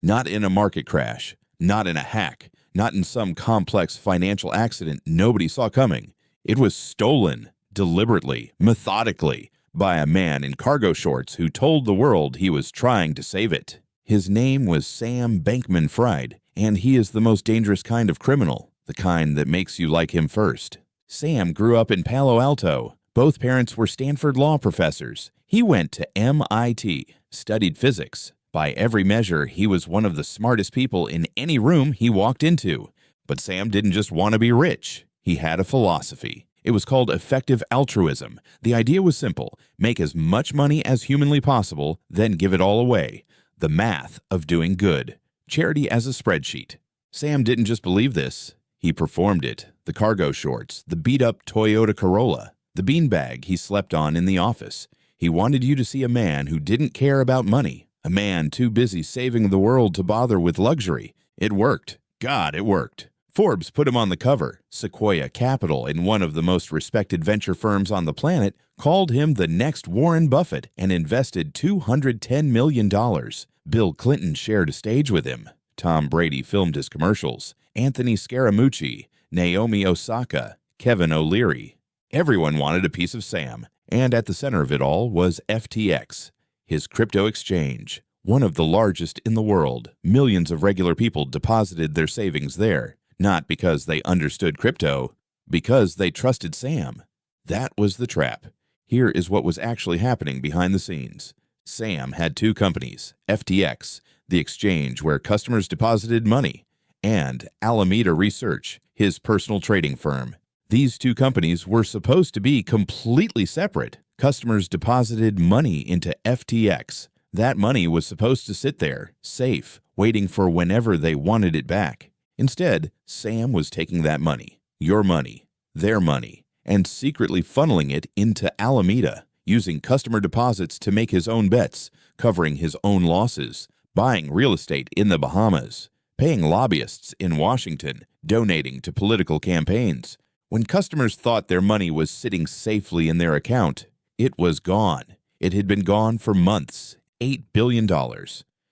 Not in a market crash, not in a hack, not in some complex financial accident nobody saw coming. It was stolen, deliberately, methodically, by a man in cargo shorts who told the world he was trying to save it. His name was Sam Bankman-Fried, and he is the most dangerous kind of criminal, the kind that makes you like him first. Sam grew up in Palo Alto. Both parents were Stanford law professors. He went to MIT, studied physics. By every measure, he was one of the smartest people in any room he walked into. But Sam didn't just want to be rich. He had a philosophy. It was called Effective Altruism. The idea was simple: make as much money as humanly possible, then give it all away. The math of doing good. Charity as a spreadsheet. Sam didn't just believe this. He performed it. The cargo shorts, the beat-up Toyota Corolla, the beanbag he slept on in the office. He wanted you to see a man who didn't care about money. A man too busy saving the world to bother with luxury. It worked. God, it worked. Forbes put him on the cover. Sequoia Capital, in one of the most respected venture firms on the planet, called him the next Warren Buffett and invested $210 million. Bill Clinton shared a stage with him. Tom Brady filmed his commercials. Anthony Scaramucci, Naomi Osaka, Kevin O'Leary. Everyone wanted a piece of Sam, and at the center of it all was FTX. His crypto exchange, one of the largest in the world. Millions of regular people deposited their savings there, not because they understood crypto, because they trusted Sam. That was the trap. Here is what was actually happening behind the scenes. Sam had two companies, FTX, the exchange where customers deposited money, and Alameda Research, his personal trading firm. These two companies were supposed to be completely separate. Customers deposited money into FTX. That money was supposed to sit there, safe, waiting for whenever they wanted it back. Instead, Sam was taking that money, your money, their money, and secretly funneling it into Alameda, using customer deposits to make his own bets, covering his own losses, buying real estate in the Bahamas, paying lobbyists in Washington, donating to political campaigns. When customers thought their money was sitting safely in their account, it was gone. It had been gone for months. $8 billion.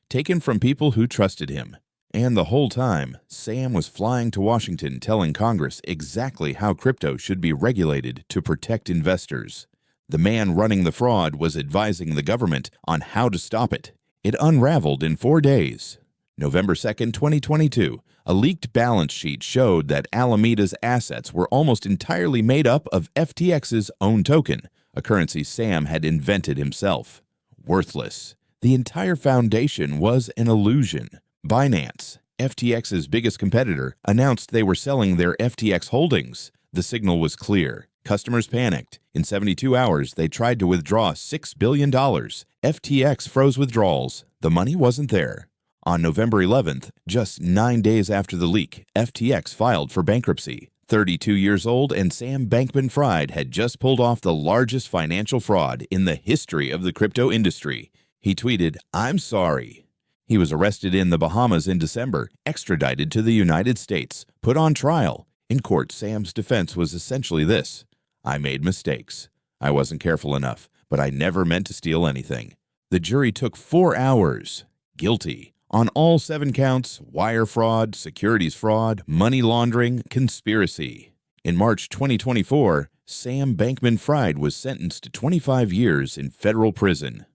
Taken from people who trusted him. And the whole time, Sam was flying to Washington telling Congress exactly how crypto should be regulated to protect investors. The man running the fraud was advising the government on how to stop it. It unraveled in 4 days. November 2nd, 2022, a leaked balance sheet showed that Alameda's assets were almost entirely made up of FTX's own token, a currency Sam had invented himself. Worthless. The entire foundation was an illusion. Binance, FTX's biggest competitor, announced they were selling their FTX holdings. The signal was clear. Customers panicked. In 72 hours, they tried to withdraw $6 billion. FTX froze withdrawals. The money wasn't there. On November 11th, just 9 days after the leak, FTX filed for bankruptcy. 32 years old, and Sam Bankman-Fried had just pulled off the largest financial fraud in the history of the crypto industry. He tweeted, "I'm sorry." He was arrested in the Bahamas in December, extradited to the United States, put on trial. In court, Sam's defense was essentially this: "I made mistakes. I wasn't careful enough, but I never meant to steal anything." The jury took 4 hours. Guilty. On all 7 counts: wire fraud, securities fraud, money laundering, conspiracy. In March 2024, Sam Bankman-Fried was sentenced to 25 years in federal prison.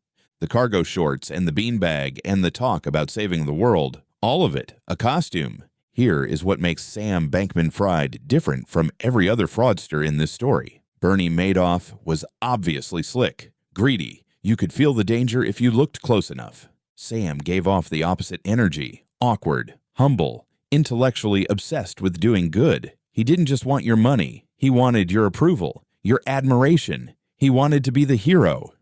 The cargo shorts and the beanbag and the talk about saving the world, all of it, a costume. Here is what makes Sam Bankman-Fried different from every other fraudster in this story. Bernie Madoff was obviously slick, greedy. You could feel the danger if you looked close enough. Sam gave off the opposite energy: awkward, humble, intellectually obsessed with doing good. He didn't just want your money. He wanted your approval, your admiration. He wanted to be the hero.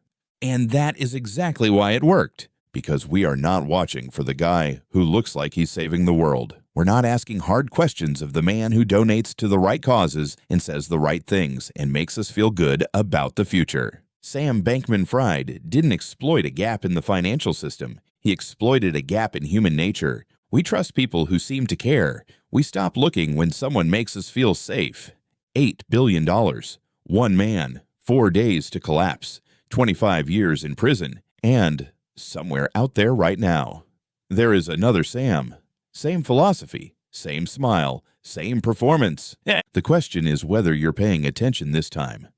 And that is exactly why it worked. Because we are not watching for the guy who looks like he's saving the world. We're not asking hard questions of the man who donates to the right causes and says the right things and makes us feel good about the future. Sam Bankman-Fried didn't exploit a gap in the financial system. He exploited a gap in human nature. We trust people who seem to care. We stop looking when someone makes us feel safe. $8 billion. One man. 4 days to collapse. 25 years in prison. And somewhere out there right now. There is another Sam. Same philosophy, same smile, same performance. The question is whether you're paying attention this time.